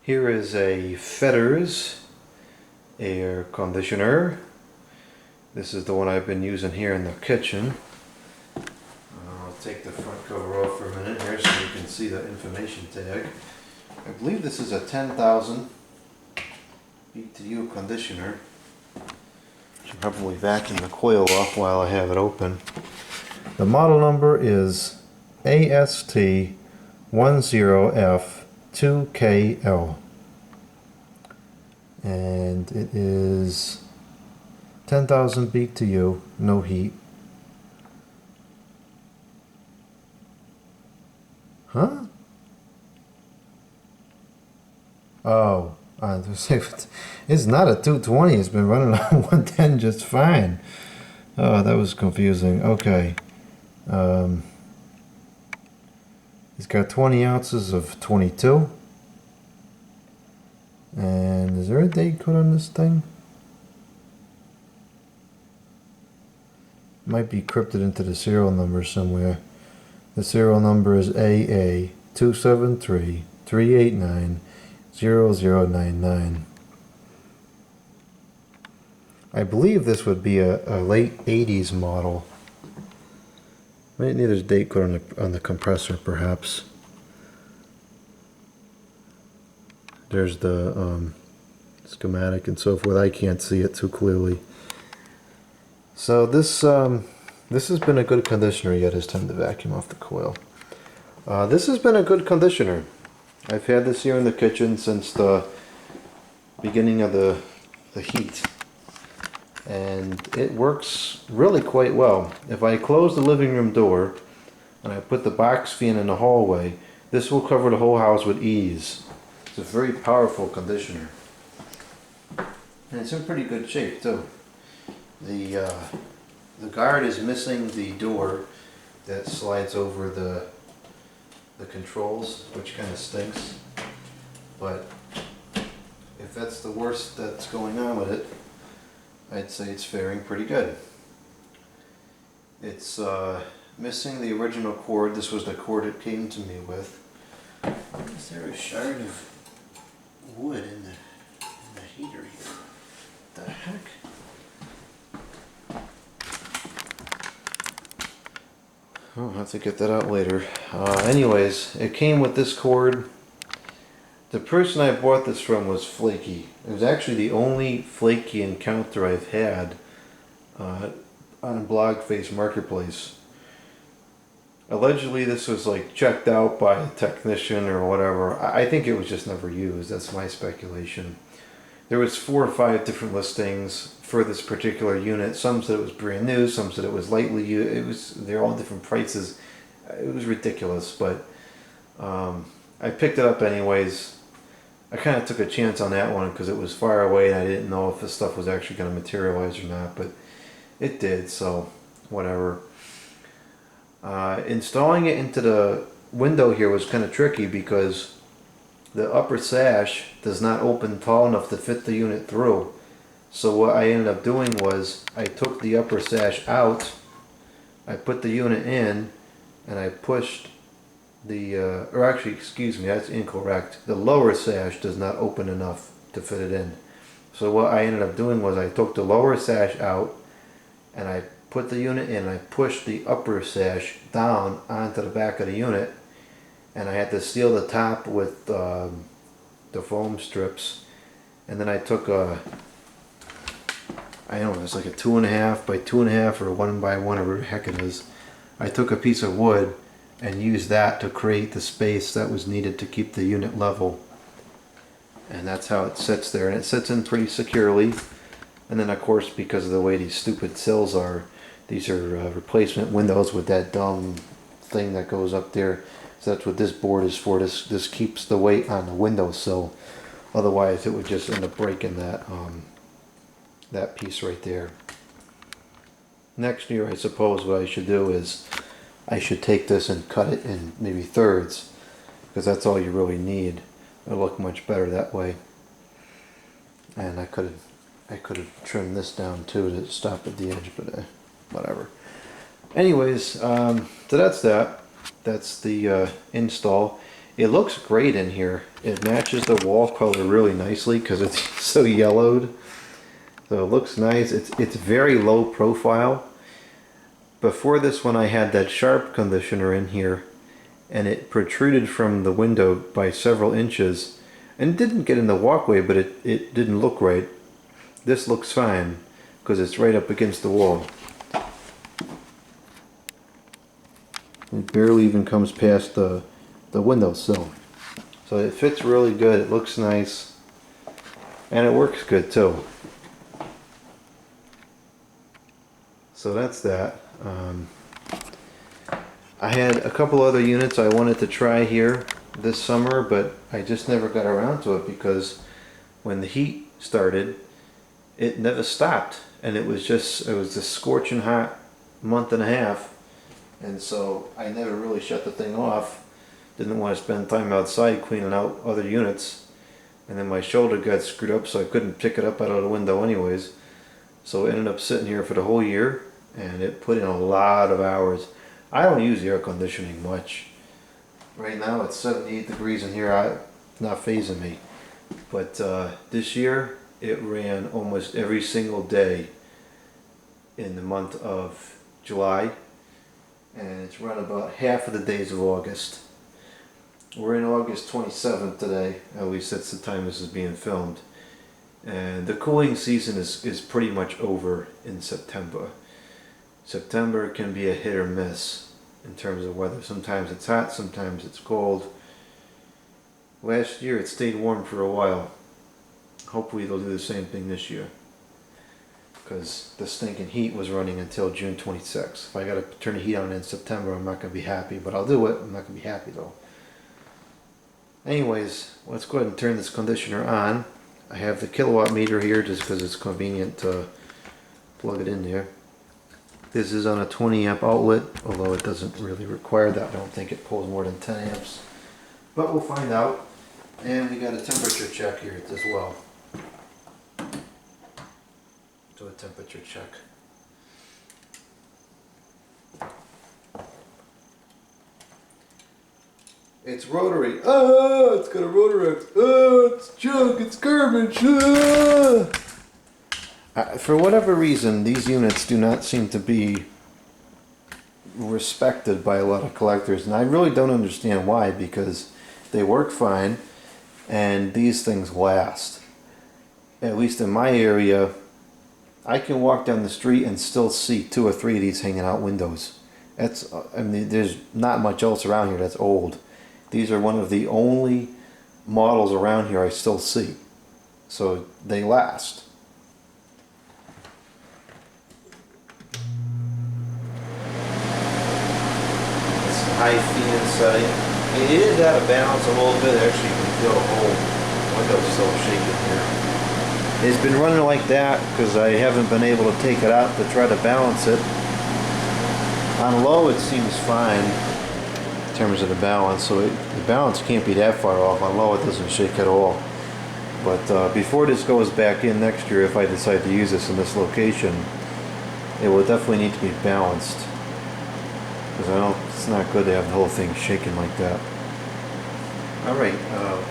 Here is a Fetters air conditioner. This is the one I've been using here in the kitchen. I'll take the front cover off for a minute here so you can see the information tag. I believe this is a 10,000 BTU conditioner. Should probably vacuum the coil off while I have it open. The model number is AST10F2KL, and it is 10,000 BTU, no heat. Huh? Oh, it's not a 220. It's been running on 110 just fine. Oh, that was confusing. Okay. It's got 20 ounces of 22. And is there a date code on this thing? Might be crypted into the serial number somewhere. The serial number is AA2733890099. I believe this would be a late 80s model. Might need a date code on the compressor, perhaps. There's the schematic and so forth. I can't see it too clearly. So this has been a good conditioner. Yet it's time to vacuum off the coil. This has been a good conditioner. I've had this here in the kitchen since the beginning of the heat, and it works really quite well. If I close the living room door and I put the box fan in the hallway, this will cover the whole house with ease. It's a very powerful conditioner, and it's in pretty good shape too. The guard is missing the door that slides over the controls, which kind of stinks, but if that's the worst that's going on with it, I'd say it's faring pretty good. It's missing the original cord. This was the cord it came to me with. Is there a shard of wood in the heater here? What the heck? Oh, I'll have to get that out later. Anyways, it came with this cord. The person I bought this from was flaky. It was actually the only flaky encounter I've had on Blogface Marketplace. Allegedly this was like checked out by a technician or whatever. I think it was just never used. That's my speculation. There was 4 or 5 different listings for this particular unit. Some said it was brand new, some said it was lightly used. They're all different prices. It was ridiculous, but I picked it up anyways. I kind of took a chance on that one because it was far away and I didn't know if this stuff was actually going to materialize or not, but it did, so whatever. Installing it into the window here was kind of tricky because the upper sash does not open tall enough to fit the unit through. So what I ended up doing was I took the upper sash out, I put the unit in, and I pushed the, or actually, excuse me, that's incorrect. The lower sash does not open enough to fit it in. So what I ended up doing was I took the lower sash out and I put the unit in, and I pushed the upper sash down onto the back of the unit, and I had to seal the top with the foam strips, and then I took a, I don't know, it's like a 2.5 by 2.5 or 1 by 1 or whatever the heck it is. I took a piece of wood and used that to create the space that was needed to keep the unit level, and that's how it sits there, and it sits in pretty securely. And then of course, because of the way these stupid sills are, these are replacement windows with that dumb thing that goes up there. So that's what this board is for. This keeps the weight on the windowsill. Otherwise, it would just end up breaking that that piece right there. Next year, I suppose what I should do is I should take this and cut it in maybe thirds, because that's all you really need. It'll look much better that way. And I could have trimmed this down too to stop at the edge, but whatever. Anyways, so that's that. That's the install. It looks great in here. It matches the wall color really nicely because it's so yellowed. So it looks nice. It's very low profile. Before this one I had that sharp conditioner in here and it protruded from the window by several inches and didn't get in the walkway, but it didn't look right. This looks fine because it's right up against the wall. It barely even comes past the windowsill. So it fits really good, it looks nice, and it works good too. So that's that. I had a couple other units I wanted to try here this summer, but I just never got around to it because when the heat started, it never stopped, and it was this scorching hot month and a half, and so I never really shut the thing off. Didn't want to spend time outside cleaning out other units, and then my shoulder got screwed up so I couldn't pick it up out of the window anyways. So it ended up sitting here for the whole year, and it put in a lot of hours. I don't use air conditioning much. Right now it's 78 degrees in here. It's not phasing me. But this year it ran almost every single day in the month of July, and it's run about half of the days of August. We're in August 27th today, at least that's the time this is being filmed. And the cooling season is pretty much over in September. September can be a hit or miss in terms of weather. Sometimes it's hot, sometimes it's cold. Last year it stayed warm for a while. Hopefully they'll do the same thing this year, because the stinking heat was running until June 26th. If I gotta turn the heat on in September, I'm not gonna be happy, but I'll do it. I'm not gonna be happy though. Anyways, let's go ahead and turn this conditioner on. I have the kilowatt meter here just because it's convenient to plug it in there. This is on a 20 amp outlet, although it doesn't really require that. I don't think it pulls more than 10 amps, but we'll find out. And we got a temperature check here as well. Do a temperature check. It's rotary. Oh, it's got a Rotorex. Oh, it's junk. It's garbage. For whatever reason, these units do not seem to be respected by a lot of collectors, and I really don't understand why, because they work fine and these things last. At least in my area, I can walk down the street and still see 2 or 3 of these hanging out windows. That's, I mean, there's not much else around here that's old. These are one of the only models around here I still see. So they last. It's high fan setting. It is out of balance a little bit. Actually, you can feel the whole window still shaking here. It's been running like that because I haven't been able to take it out to try to balance it. On low it seems fine in terms of the balance, so the balance can't be that far off. On low it doesn't shake at all. But before this goes back in next year, if I decide to use this in this location, it will definitely need to be balanced, because it's not good to have the whole thing shaking like that. Alright,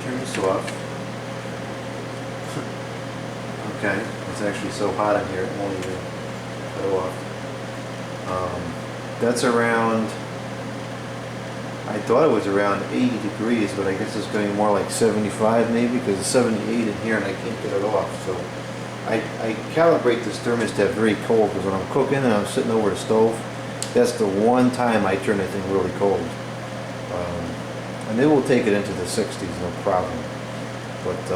turn this off. Okay, it's actually so hot in here it won't even go off. That's around, I thought it was around 80 degrees, but I guess it's going more like 75 maybe, because it's 78 in here and I can't get it off. So I calibrate this thermostat very cold, because when I'm cooking and I'm sitting over the stove, that's the one time I turn the thing really cold. And it will take it into the 60s, no problem. But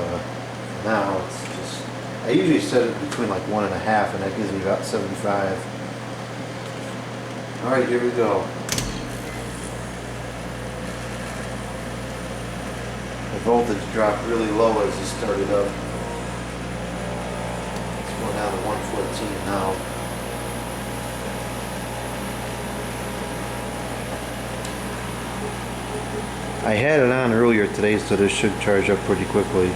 now it's just, I usually set it between like 1.5, and that gives me about 75. Alright, here we go. The voltage dropped really low as it started up. It's going down to 114 now. I had it on earlier today, so this should charge up pretty quickly.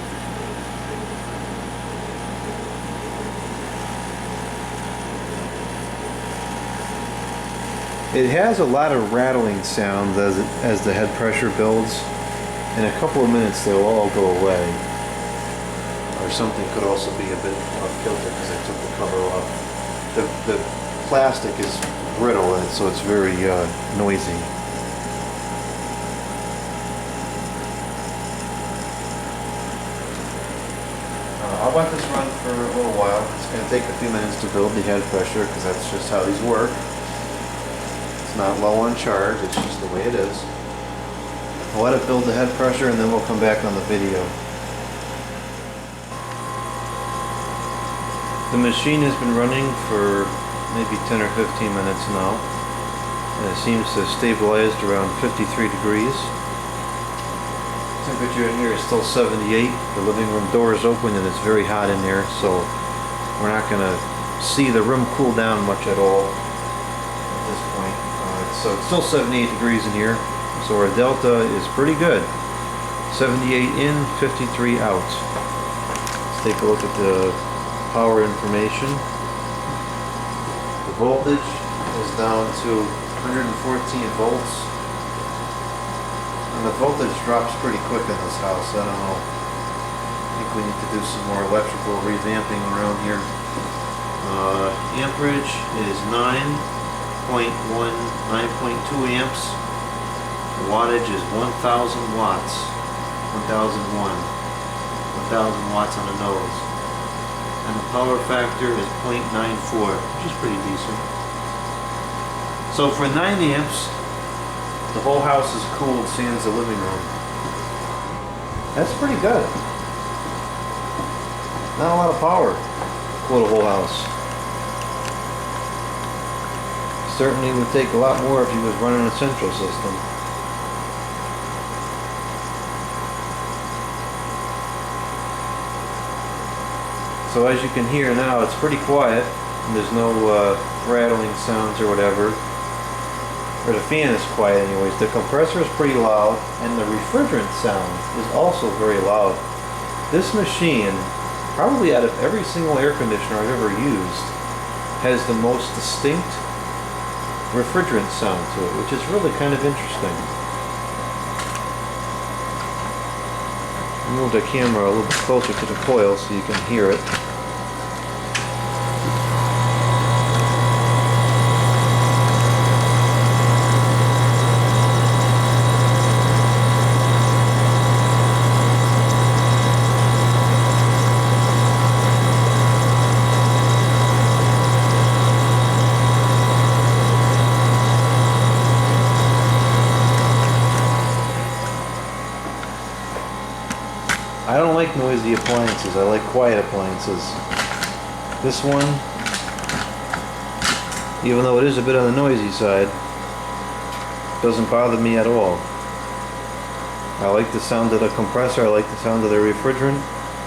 It has a lot of rattling sounds as the head pressure builds. In a couple of minutes they'll all go away. Or something could also be a bit off kilter because I took the cover off. The plastic is brittle and so it's very noisy. I'll let this run for a little while. It's going to take a few minutes to build the head pressure because that's just how these work. It's not low on charge, it's just the way it is. I'll let it build the head pressure and then we'll come back on the video. The machine has been running for maybe 10 or 15 minutes now. And it seems to have stabilized around 53 degrees. Temperature in here is still 78. The living room door is open and it's very hot in there, so we're not going to see the room cool down much at all at this point. So it's still 78 degrees in here, so our delta is pretty good. 78 in, 53 out. Let's take a look at the power information. The voltage is down to 114 volts. And the voltage drops pretty quick in this house. I don't know. I think we need to do some more electrical revamping around here. Amperage is 9.2 amps. Wattage is 1000 watts. 1001. 1000 watts on the nose. And the power factor is 0.94, which is pretty decent. So for 9 amps, the whole house is cooled sans the living room. That's pretty good. Not a lot of power to cool the whole house. Certainly would take a lot more if you was running a central system. So as you can hear now, it's pretty quiet. And there's no rattling sounds or whatever. Or the fan is quiet anyways. The compressor is pretty loud, and the refrigerant sound is also very loud. This machine, probably out of every single air conditioner I've ever used, has the most distinct refrigerant sound to it, which is really kind of interesting. Move the camera a little bit closer to the coil so you can hear it. I don't like noisy appliances, I like quiet appliances. This one, even though it is a bit on the noisy side, doesn't bother me at all. I like the sound of the compressor, I like the sound of the refrigerant.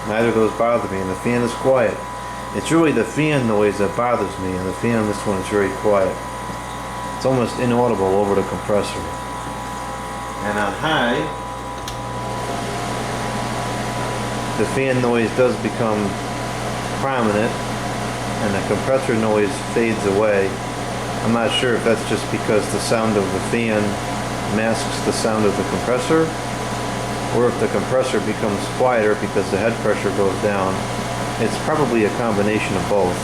Neither of those bother me, and the fan is quiet. It's really the fan noise that bothers me, and the fan on this one is very quiet. It's almost inaudible over the compressor. And on high, the fan noise does become prominent and the compressor noise fades away. I'm not sure if that's just because the sound of the fan masks the sound of the compressor, or if the compressor becomes quieter because the head pressure goes down. It's probably a combination of both.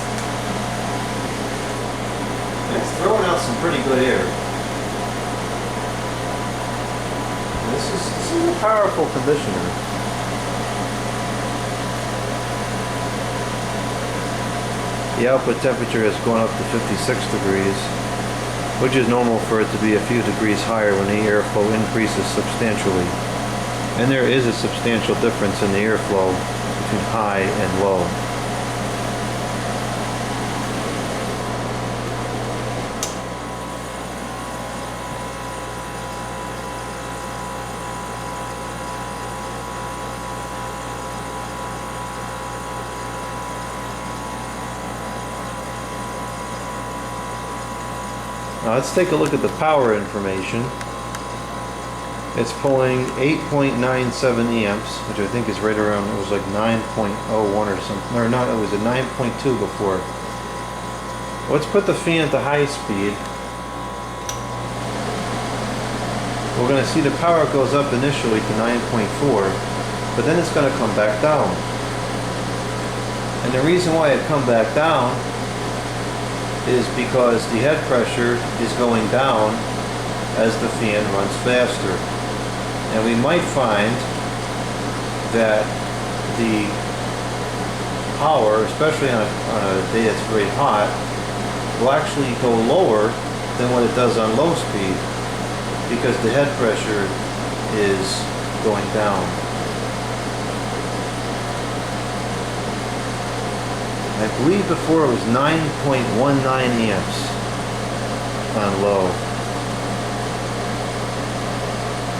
It's throwing out some pretty good air. This is a powerful conditioner. The output temperature has gone up to 56 degrees, which is normal for it to be a few degrees higher when the airflow increases substantially. And there is a substantial difference in the airflow between high and low. Now let's take a look at the power information. It's pulling 8.97 amps, which I think is right around, it was like 9.01 or something, or not, it was a 9.2 before. Let's put the fan to high speed. we're going to see the power goes up initially to 9.4, but then it's going to come back down. And the reason why it come back down is because the head pressure is going down as the fan runs faster. And we might find that the power, especially on a day that's very hot, will actually go lower than what it does on low speed because the head pressure is going down. I believe before it was 9.19 amps on low.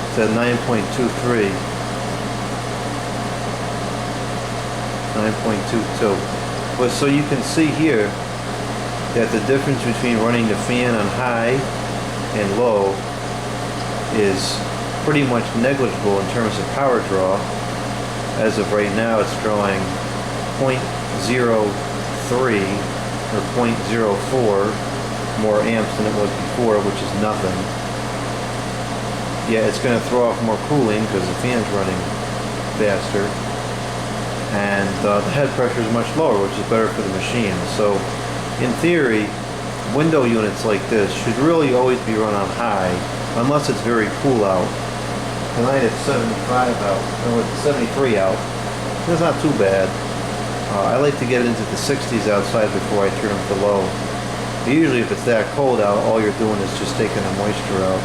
It's at 9.23. 9.22. But so you can see here that the difference between running the fan on high and low is pretty much negligible in terms of power draw. As of right now, it's drawing 0.03 or 0.04 more amps than it was before, which is nothing. Yeah, it's going to throw off more cooling because the fan's running faster, and the head pressure is much lower, which is better for the machine. So in theory, window units like this should really always be run on high, unless it's very cool out. Tonight it's 75 out, no, it's 73 out. That's not too bad. I like to get it into the 60s outside before I turn them to low. Usually if it's that cold out, all you're doing is just taking the moisture out.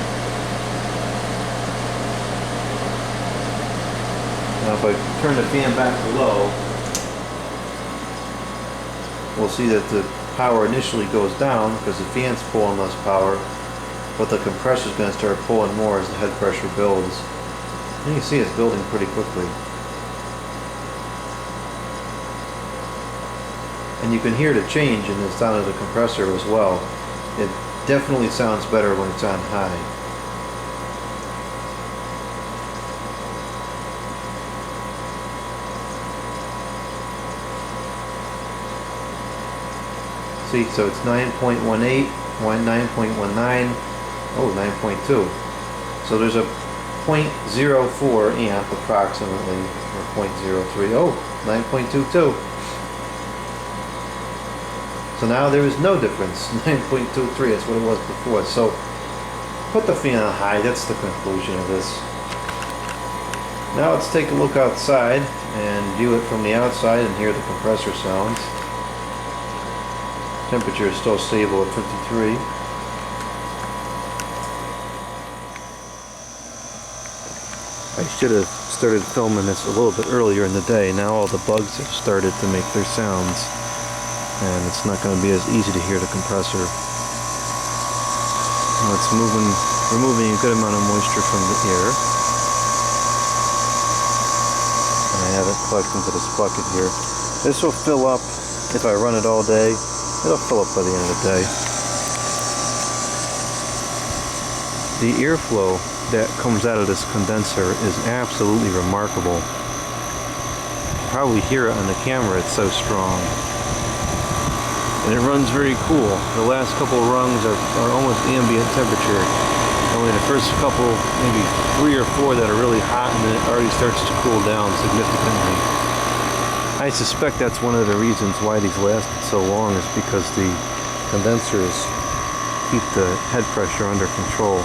Now if I turn the fan back to low, we'll see that the power initially goes down because the fan's pulling less power, but the compressor is going to start pulling more as the head pressure builds. And you can see it's building pretty quickly. And you can hear the change in the sound of the compressor as well. It definitely sounds better when it's on high. See, so it's 9.18, 9.19, oh, 9.2. So there's a 0.04 amp approximately, or 0.03, oh, 9.22. So now there is no difference, 9.23, that's what it was before. So put the fan on high, that's the conclusion of this. Now let's take a look outside and view it from the outside and hear the compressor sounds. Temperature is still stable at 53. I should have started filming this a little bit earlier in the day. Now all the bugs have started to make their sounds, and it's not going to be as easy to hear the compressor. Now it's removing a good amount of moisture from the air. And I have it collecting into this bucket here. This will fill up if I run it all day. It'll fill up by the end of the day. The airflow that comes out of this condenser is absolutely remarkable. You probably hear it on the camera, it's so strong. And it runs very cool. The last couple of rungs are almost ambient temperature. Only the first couple, maybe 3 or 4 that are really hot, and then it already starts to cool down significantly. I suspect that's one of the reasons why these lasted so long, is because the condensers keep the head pressure under control.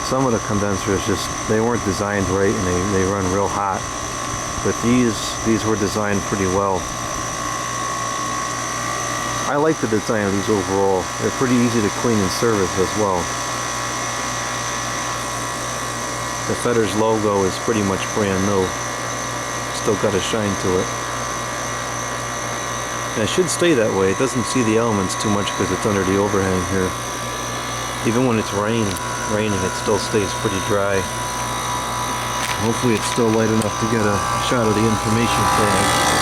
Some of the condensers they weren't designed right, and they run real hot. But these were designed pretty well. I like the design of these overall. They're pretty easy to clean and service as well. The Fetters logo is pretty much brand new. Still got a shine to it. And it should stay that way. It doesn't see the elements too much because it's under the overhang here. Even when it's raining, it still stays pretty dry. Hopefully it's still light enough to get a shot of the information tag.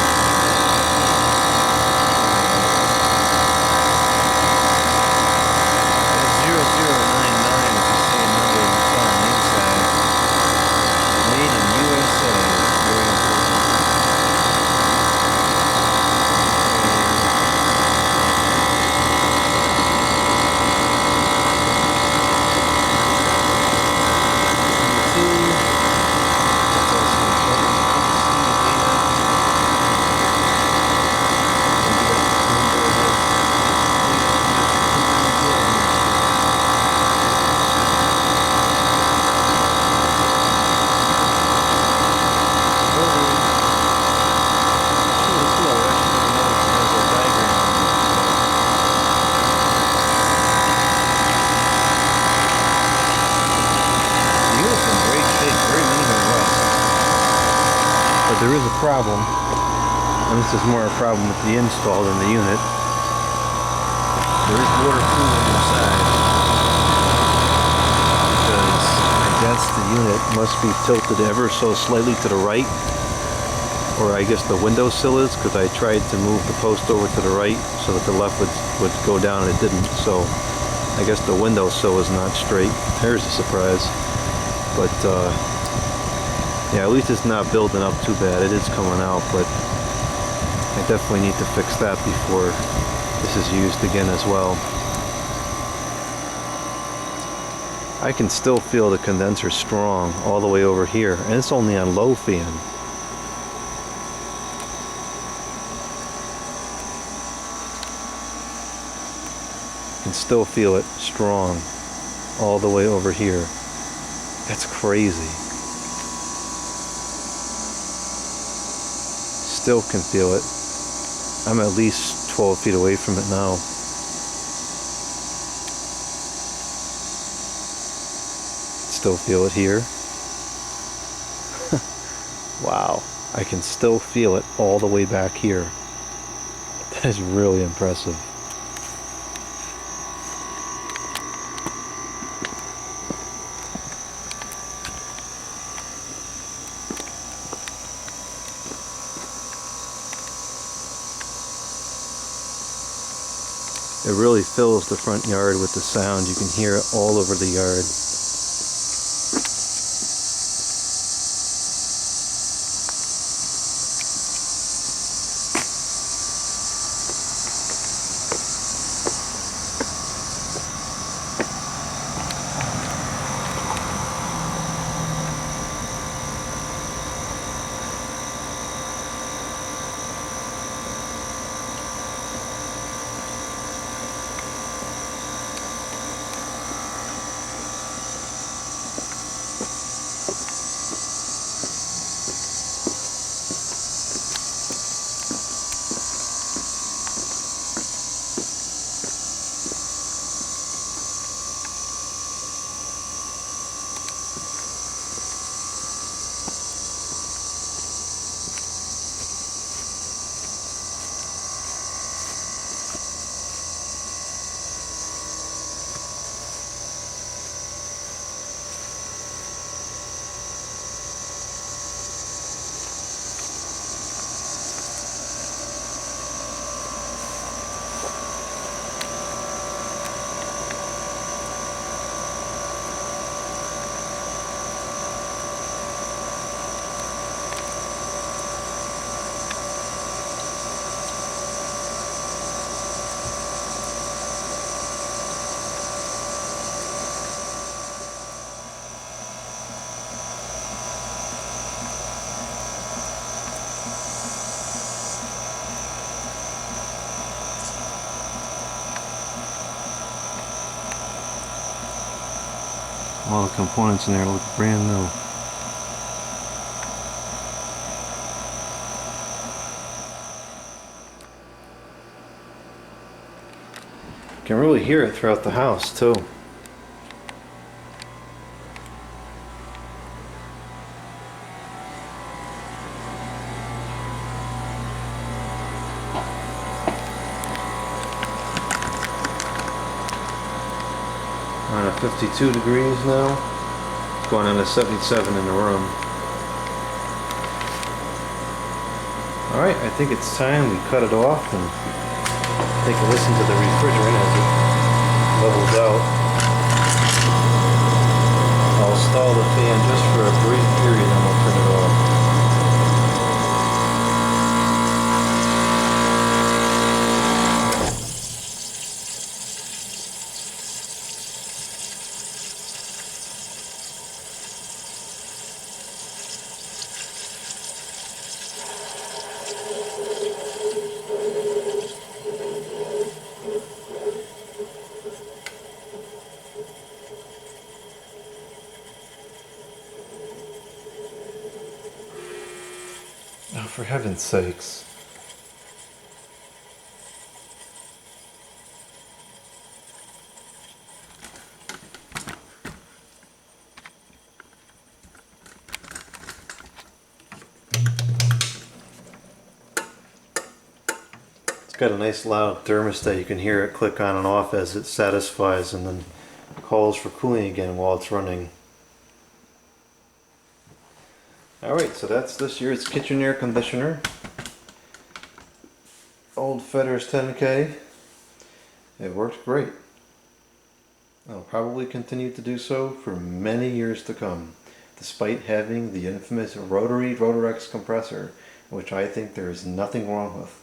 But there is a problem, and this is more a problem with the install than the unit. There is water pooling inside, because I guess the unit must be tilted ever so slightly to the right, or I guess the windowsill is, because I tried to move the post over to the right so that the left would go down and it didn't. So I guess the windowsill is not straight. There's a surprise. But yeah, at least it's not building up too bad. It is coming out, but I definitely need to fix that before this is used again as well. I can still feel the condenser strong all the way over here, and it's only on low fan. I can still feel it strong all the way over here. That's crazy. Still can feel it. I'm at least 12 feet away from it now. Still feel it here. Wow. I can still feel it all the way back here. That is really impressive. It really fills the front yard with the sound. You can hear it all over the yard. All the components in there look brand new. You can really hear it throughout the house too. On a 52 degrees now. It's going on a 77 in the room. Alright, I think it's time we cut it off and take a listen to the refrigerant as it levels out. I'll stall the fan just for a brief period and we'll turn it off. Oh, for heaven's sakes. It's got a nice loud thermostat. You can hear it click on and off as it satisfies and then calls for cooling again while it's running. Alright, so that's this year's kitchen air conditioner. Old Fetters 10K. It works great. I'll probably continue to do so for many years to come, despite having the infamous rotary Rotorex compressor, which I think there is nothing wrong with.